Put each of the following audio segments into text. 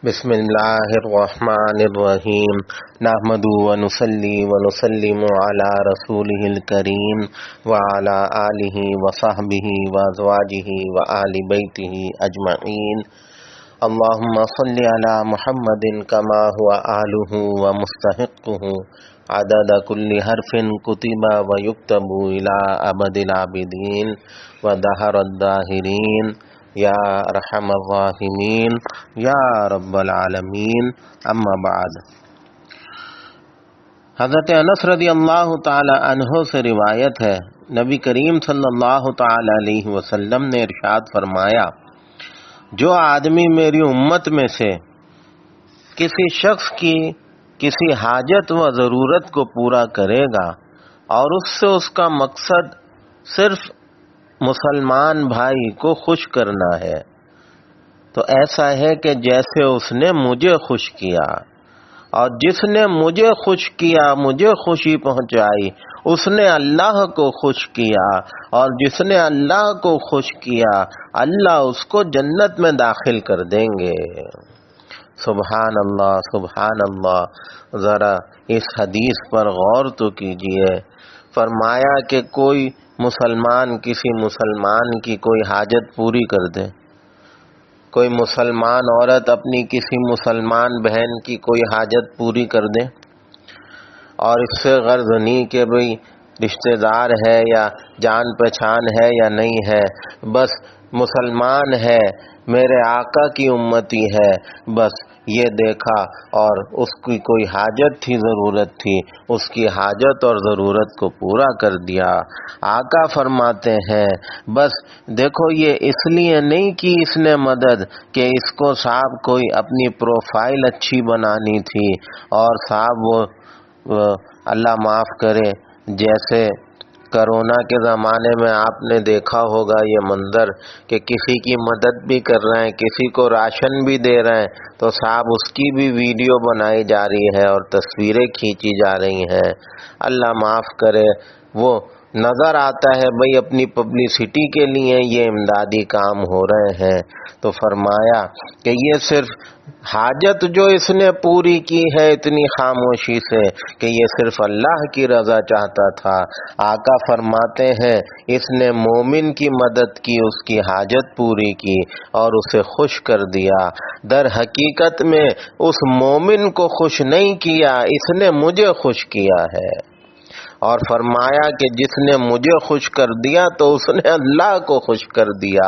بسم اللہ الرحمن الرحیم نحمد ونصلی ونسلم علی رسولہ الکریم وعلی آلہ وصحبہ وازواجہ وآل بیتہ اجمعین اللہم صلی علی محمد کما هو آلہ ومستحقہ عدد کل حرف کتب ویکتب الی ابد العابدین ودہر الداہرین یا ارحم الراحمین یا رب العالمین اما بعد۔ حضرت انس رضی اللہ تعالی عنہ سے روایت ہے، نبی کریم صلی اللہ تعالی علیہ وسلم نے ارشاد فرمایا، جو آدمی میری امت میں سے کسی شخص کی کسی حاجت و ضرورت کو پورا کرے گا اور اس سے اس کا مقصد صرف مسلمان بھائی کو خوش کرنا ہے، تو ایسا ہے کہ جیسے اس نے مجھے خوش کیا، اور جس نے مجھے خوش کیا، مجھے خوشی پہنچائی، اس نے اللہ کو خوش کیا، اور جس نے اللہ کو خوش کیا اللہ اس کو جنت میں داخل کر دیں گے۔ سبحان اللہ، سبحان اللہ۔ ذرا اس حدیث پر غور تو کیجئے۔ فرمایا کہ کوئی مسلمان کسی مسلمان کی کوئی حاجت پوری کر دے، کوئی مسلمان عورت اپنی کسی مسلمان بہن کی کوئی حاجت پوری کر دے، اور اس سے غرض نہیں کہ بھئی رشتہ دار ہے یا جان پہچان ہے یا نہیں ہے، بس مسلمان ہے، میرے آقا کی امتی ہے، بس یہ دیکھا اور اس کی کوئی حاجت تھی، ضرورت تھی، اس کی حاجت اور ضرورت کو پورا کر دیا۔ آقا فرماتے ہیں بس دیکھو یہ اس لیے نہیں کی اس نے مدد کہ اس کو صاحب کوئی اپنی پروفائل اچھی بنانی تھی، اور صاحب وہ اللہ معاف کرے جیسے کرونا کے زمانے میں آپ نے دیکھا ہوگا یہ منظر کہ کسی کی مدد بھی کر رہے ہیں، کسی کو راشن بھی دے رہے ہیں، تو صاحب اس کی بھی ویڈیو بنائی جا رہی ہے اور تصویریں کھینچی جا رہی ہیں۔ اللہ معاف کرے، وہ نظر آتا ہے بھئی اپنی پبلسٹی کے لیے یہ امدادی کام ہو رہے ہیں، تو فرمایا کہ یہ صرف حاجت جو اس نے پوری کی ہے اتنی خاموشی سے کہ یہ صرف اللہ کی رضا چاہتا تھا۔ آقا فرماتے ہیں اس نے مومن کی مدد کی، اس کی حاجت پوری کی اور اسے خوش کر دیا۔ در حقیقت میں اس مومن کو خوش نہیں کیا، اس نے مجھے خوش کیا ہے، اور فرمایا کہ جس نے مجھے خوش کر دیا تو اس نے اللہ کو خوش کر دیا،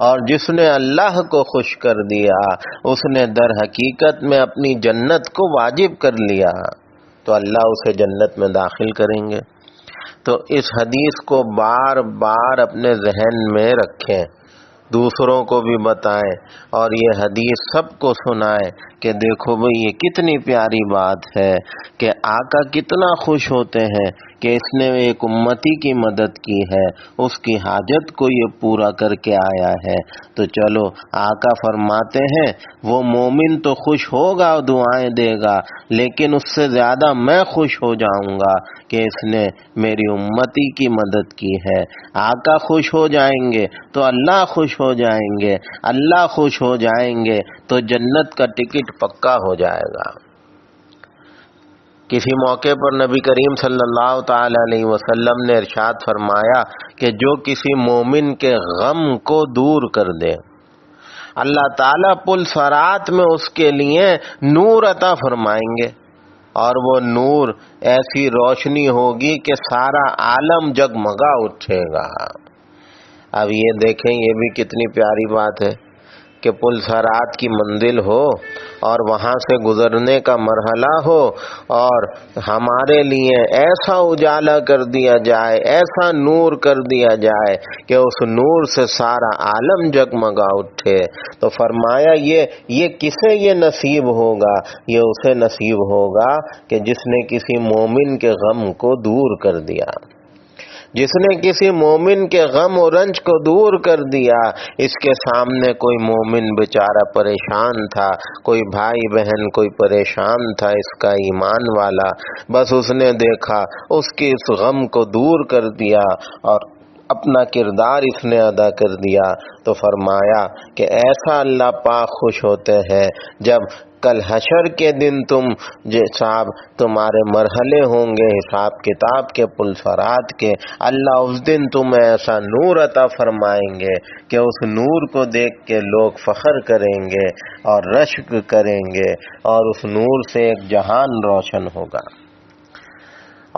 اور جس نے اللہ کو خوش کر دیا اس نے در حقیقت میں اپنی جنت کو واجب کر لیا، تو اللہ اسے جنت میں داخل کریں گے۔ تو اس حدیث کو بار بار اپنے ذہن میں رکھیں، دوسروں کو بھی بتائیں، اور یہ حدیث سب کو سنائیں کہ دیکھو بھئی یہ کتنی پیاری بات ہے کہ آقا کتنا خوش ہوتے ہیں کہ اس نے ایک امتی کی مدد کی ہے، اس کی حاجت کو یہ پورا کر کے آیا ہے۔ تو چلو آقا فرماتے ہیں وہ مومن تو خوش ہوگا، دعائیں دے گا، لیکن اس سے زیادہ میں خوش ہو جاؤں گا کہ اس نے میری امتی کی مدد کی ہے۔ آقا خوش ہو جائیں گے تو اللہ خوش ہو جائیں گے، اللہ خوش ہو جائیں گے تو جنت کا ٹکٹ پکا ہو جائے گا۔ کسی موقع پر نبی کریم صلی اللہ تعالی علیہ وسلم نے ارشاد فرمایا کہ جو کسی مومن کے غم کو دور کر دے، اللہ تعالیٰ پل صراط میں اس کے لیے نور عطا فرمائیں گے، اور وہ نور ایسی روشنی ہوگی کہ سارا عالم جگمگا اٹھے گا۔ اب یہ دیکھیں یہ بھی کتنی پیاری بات ہے کہ پل صراط کی منزل ہو اور وہاں سے گزرنے کا مرحلہ ہو، اور ہمارے لیے ایسا اجالا کر دیا جائے، ایسا نور کر دیا جائے کہ اس نور سے سارا عالم جگمگا اٹھے۔ تو فرمایا یہ کسے یہ نصیب ہوگا؟ یہ اسے نصیب ہوگا کہ جس نے کسی مومن کے غم کو دور کر دیا، جس نے کسی مومن کے غم و رنج کو دور کر دیا۔ اس کے سامنے کوئی مومن بیچارہ پریشان تھا، کوئی بھائی بہن کوئی پریشان تھا، اس کا ایمان والا، بس اس نے دیکھا، اس کے اس غم کو دور کر دیا، اور اپنا کردار اس نے ادا کر دیا، تو فرمایا کہ ایسا اللہ پاک خوش ہوتے ہیں جب کل حشر کے دن صاحب تمہارے مرحلے ہوں گے حساب کتاب کے، پلسرات کے، اللہ اس دن تمہیں ایسا نور عطا فرمائیں گے کہ اس نور کو دیکھ کے لوگ فخر کریں گے اور رشک کریں گے، اور اس نور سے ایک جہان روشن ہوگا۔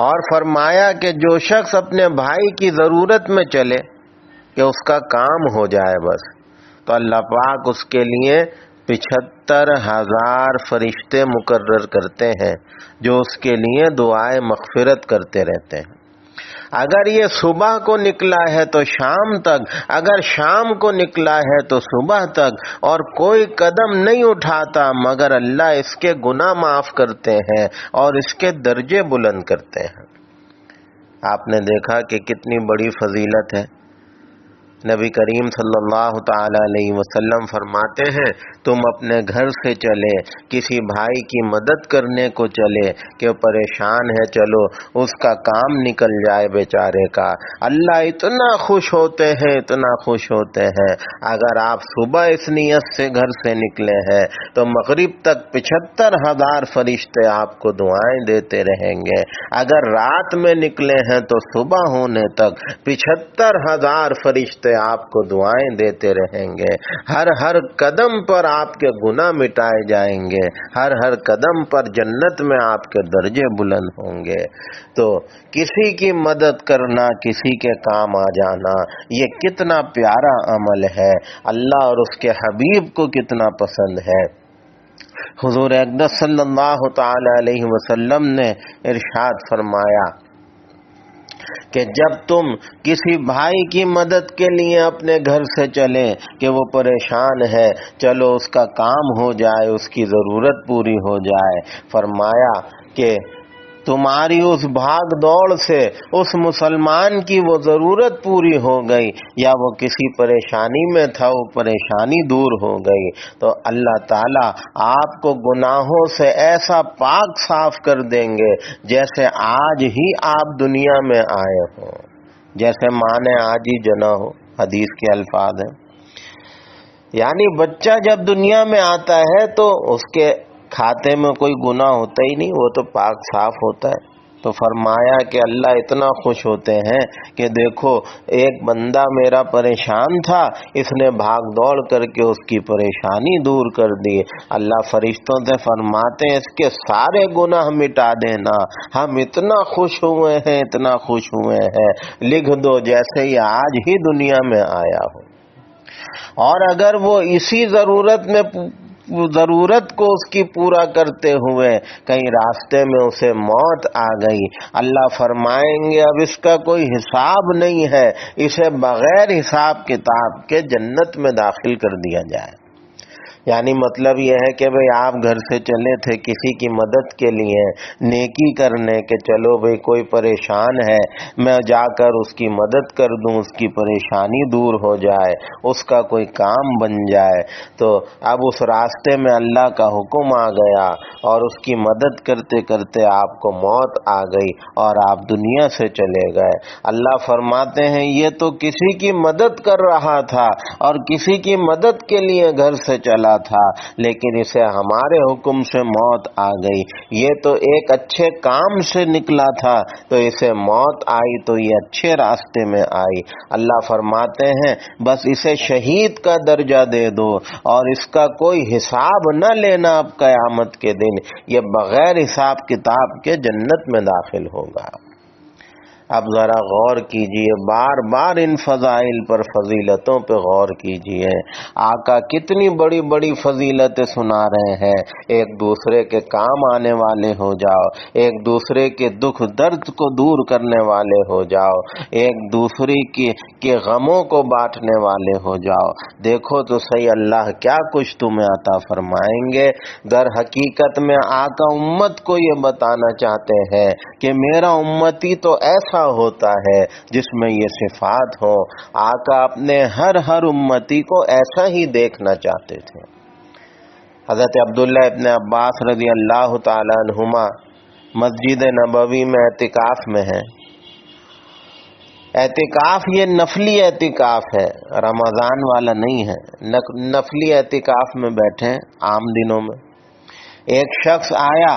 اور فرمایا کہ جو شخص اپنے بھائی کی ضرورت میں چلے کہ اس کا کام ہو جائے بس، تو اللہ پاک اس کے لیے 75,000 فرشتے مقرر کرتے ہیں جو اس کے لیے دعائے مغفرت کرتے رہتے ہیں۔ اگر یہ صبح کو نکلا ہے تو شام تک، اگر شام کو نکلا ہے تو صبح تک، اور کوئی قدم نہیں اٹھاتا مگر اللہ اس کے گناہ معاف کرتے ہیں اور اس کے درجے بلند کرتے ہیں۔ آپ نے دیکھا کہ کتنی بڑی فضیلت ہے۔ نبی کریم صلی اللہ تعالی علیہ وسلم فرماتے ہیں تم اپنے گھر سے چلے کسی بھائی کی مدد کرنے کو چلے کہ پریشان ہے، چلو اس کا کام نکل جائے بیچارے کا، اللہ اتنا خوش ہوتے ہیں، اتنا خوش ہوتے ہیں۔ اگر آپ صبح اس نیت سے گھر سے نکلے ہیں تو مغرب تک 75,000 فرشتے آپ کو دعائیں دیتے رہیں گے۔ اگر رات میں نکلے ہیں تو صبح ہونے تک 75,000 فرشتے آپ کو دعائیں دیتے رہیں گے۔ ہر قدم پر آپ کے گناہ مٹائے جائیں گے، ہر قدم پر جنت میں آپ کے درجے بلند ہوں گے۔ تو کسی کی مدد کرنا، کسی کے کام آ جانا، یہ کتنا پیارا عمل ہے، اللہ اور اس کے حبیب کو کتنا پسند ہے۔ حضور اقدس صلی اللہ تعالی علیہ وسلم نے ارشاد فرمایا کہ جب تم کسی بھائی کی مدد کے لیے اپنے گھر سے چلے کہ وہ پریشان ہے، چلو اس کا کام ہو جائے، اس کی ضرورت پوری ہو جائے، فرمایا کہ تمہاری اس بھاگ دوڑ سے اس مسلمان کی وہ ضرورت پوری ہو گئی، یا وہ کسی پریشانی میں تھا وہ پریشانی دور ہو گئی، تو اللہ تعالیٰ آپ کو گناہوں سے ایسا پاک صاف کر دیں گے جیسے آج ہی آپ دنیا میں آئے ہوں، جیسے ماں نے آج ہی جنا ہو، حدیث کے الفاظ ہیں۔ یعنی بچہ جب دنیا میں آتا ہے تو اس کے کھاتے میں کوئی گناہ ہوتا ہی نہیں، وہ تو پاک صاف ہوتا ہے۔ تو فرمایا کہ اللہ اتنا خوش ہوتے ہیں کہ دیکھو ایک بندہ میرا پریشان تھا، اس نے بھاگ دوڑ کر کے اس کی پریشانی دور کر دی، اللہ فرشتوں سے فرماتے ہیں اس کے سارے گناہ مٹا دینا، ہم اتنا خوش ہوئے ہیں، اتنا خوش ہوئے ہیں، لکھ دو جیسے ہی آج ہی دنیا میں آیا ہو۔ اور اگر وہ اسی ضرورت کو اس کی پورا کرتے ہوئے کہیں راستے میں اسے موت آ گئی، اللہ فرمائیں گے اب اس کا کوئی حساب نہیں ہے، اسے بغیر حساب کتاب کے جنت میں داخل کر دیا جائے۔ یعنی مطلب یہ ہے کہ بھئی آپ گھر سے چلے تھے کسی کی مدد کے لیے، نیکی کرنے کے، چلو بھئی کوئی پریشان ہے میں جا کر اس کی مدد کر دوں، اس کی پریشانی دور ہو جائے، اس کا کوئی کام بن جائے، تو اب اس راستے میں اللہ کا حکم آ گیا اور اس کی مدد کرتے کرتے آپ کو موت آ گئی اور آپ دنیا سے چلے گئے۔ اللہ فرماتے ہیں یہ تو کسی کی مدد کر رہا تھا اور کسی کی مدد کے لیے گھر سے چلا تھا، لیکن اسے ہمارے حکم سے موت آ گئی، یہ تو ایک اچھے کام سے نکلا تھا تو اسے موت آئی تو یہ اچھے راستے میں آئی۔ اللہ فرماتے ہیں بس اسے شہید کا درجہ دے دو اور اس کا کوئی حساب نہ لینا، اب قیامت کے دن یہ بغیر حساب کتاب کے جنت میں داخل ہوگا۔ اب ذرا غور کیجئے، بار بار ان فضائل پر، فضیلتوں پہ غور کیجئے۔ آقا کتنی بڑی بڑی فضیلتیں سنا رہے ہیں، ایک دوسرے کے کام آنے والے ہو جاؤ، ایک دوسرے کے دکھ درد کو دور کرنے والے ہو جاؤ، ایک دوسرے کے غموں کو بانٹنے والے ہو جاؤ۔ دیکھو تو صحیح اللہ کیا کچھ تمہیں عطا فرمائیں گے۔ در حقیقت میں آقا امت کو یہ بتانا چاہتے ہیں کہ میرا امتی تو ایسا ہوتا ہے جس میں یہ صفات ہو۔ آقا اپنے ہر امتی کو ایسا ہی دیکھنا چاہتے تھے۔ حضرت عبداللہ ابن عباس رضی اللہ تعالی عنہما مسجد نبوی میں اعتکاف میں ہیں، اعتکاف یہ نفلی اعتکاف ہے، رمضان والا نہیں ہے۔ نفلی اعتکاف میں بیٹھے عام دنوں میں، ایک شخص آیا،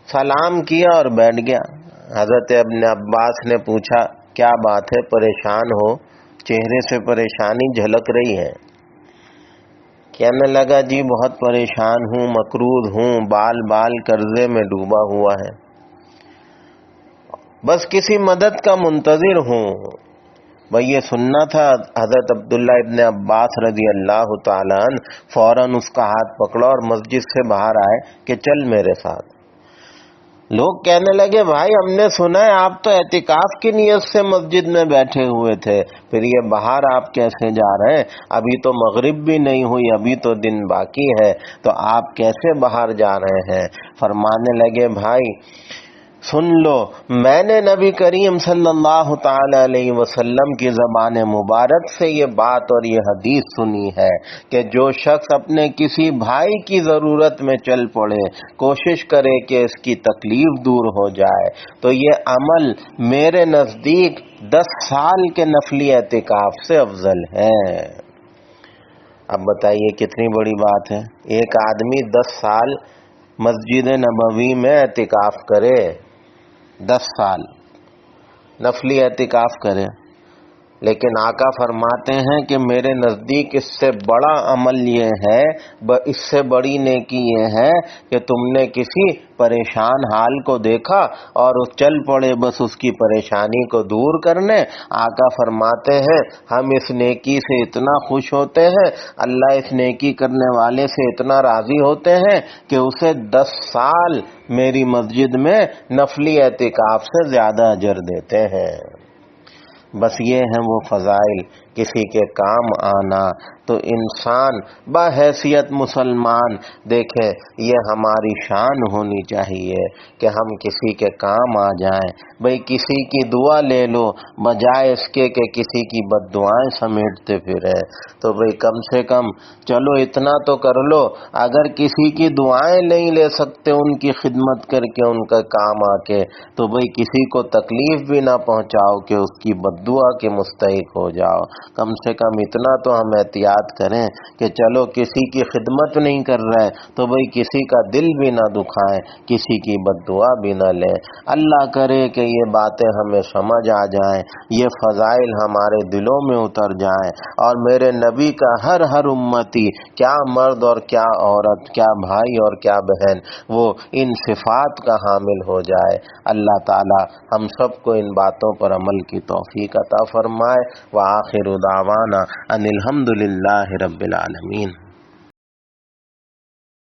سلام کیا اور بیٹھ گیا۔ حضرت ابن عباس نے پوچھا کیا بات ہے، پریشان ہو، چہرے سے پریشانی جھلک رہی ہے؟ کہنے لگا جی بہت پریشان ہوں، مقروض ہوں، بال بال قرضے میں ڈوبا ہوا ہے، بس کسی مدد کا منتظر ہوں۔ بھئی یہ سننا تھا۔ حضرت عبداللہ ابن عباس رضی اللہ تعالیٰ عنہ فوراً اس کا ہاتھ پکڑا اور مسجد سے باہر آئے کہ چل میرے ساتھ۔ لوگ کہنے لگے بھائی ہم نے سنا ہے آپ تو اعتکاف کی نیت سے مسجد میں بیٹھے ہوئے تھے، پھر یہ باہر آپ کیسے جا رہے ہیں؟ ابھی تو مغرب بھی نہیں ہوئی، ابھی تو دن باقی ہے، تو آپ کیسے باہر جا رہے ہیں؟ فرمانے لگے بھائی سن لو، میں نے نبی کریم صلی اللہ تعالی علیہ وسلم کی زبان مبارک سے یہ بات اور یہ حدیث سنی ہے کہ جو شخص اپنے کسی بھائی کی ضرورت میں چل پڑے، کوشش کرے کہ اس کی تکلیف دور ہو جائے، تو یہ عمل میرے نزدیک 10 سال کے نفلی اعتکاف سے افضل ہے۔ اب بتائیے کتنی بڑی بات ہے، ایک آدمی 10 سال مسجد نبوی میں اعتکاف کرے، 10 سال نفلی اعتکاف کرے، لیکن آقا فرماتے ہیں کہ میرے نزدیک اس سے بڑا عمل یہ ہے، اس سے بڑی نیکی یہ ہے کہ تم نے کسی پریشان حال کو دیکھا اور اس چل پڑے بس اس کی پریشانی کو دور کرنے۔ آقا فرماتے ہیں ہم اس نیکی سے اتنا خوش ہوتے ہیں، اللہ اس نیکی کرنے والے سے اتنا راضی ہوتے ہیں کہ اسے 10 سال میری مسجد میں نفلی اعتکاف سے زیادہ اجر دیتے ہیں۔ بس یہ ہیں وہ فضائل، کسی کے کام آنا۔ تو انسان بحیثیت مسلمان دیکھیں یہ ہماری شان ہونی چاہیے کہ ہم کسی کے کام آ جائیں۔ بھئی کسی کی دعا لے لو بجائے اس کے کہ کسی کی بد دعائیں سمیٹتے پھریں، تو بھئی کم سے کم چلو اتنا تو کر لو، اگر کسی کی دعائیں نہیں لے سکتے ان کی خدمت کر کے ان کا کام آ کے، تو بھئی کسی کو تکلیف بھی نہ پہنچاؤ کہ اس کی بد دعا کے مستحق ہو جاؤ۔ کم سے کم اتنا تو ہم احتیاط کریں کہ چلو کسی کی خدمت نہیں کر رہے تو بھئی کسی کا دل بھی نہ دکھائیں، کسی کی بد دعا بھی نہ لیں۔ اللہ کرے کہ یہ باتیں ہمیں سمجھ آ جائیں، یہ فضائل ہمارے دلوں میں اتر جائیں، اور میرے نبی کا ہر امتی، کیا مرد اور کیا عورت، کیا بھائی اور کیا بہن، وہ ان صفات کا حامل ہو جائے۔ اللہ تعالی ہم سب کو ان باتوں پر عمل کی توفیق عطا فرمائے۔ وآخر دعوانا ان الحمد للہ رب العالمین۔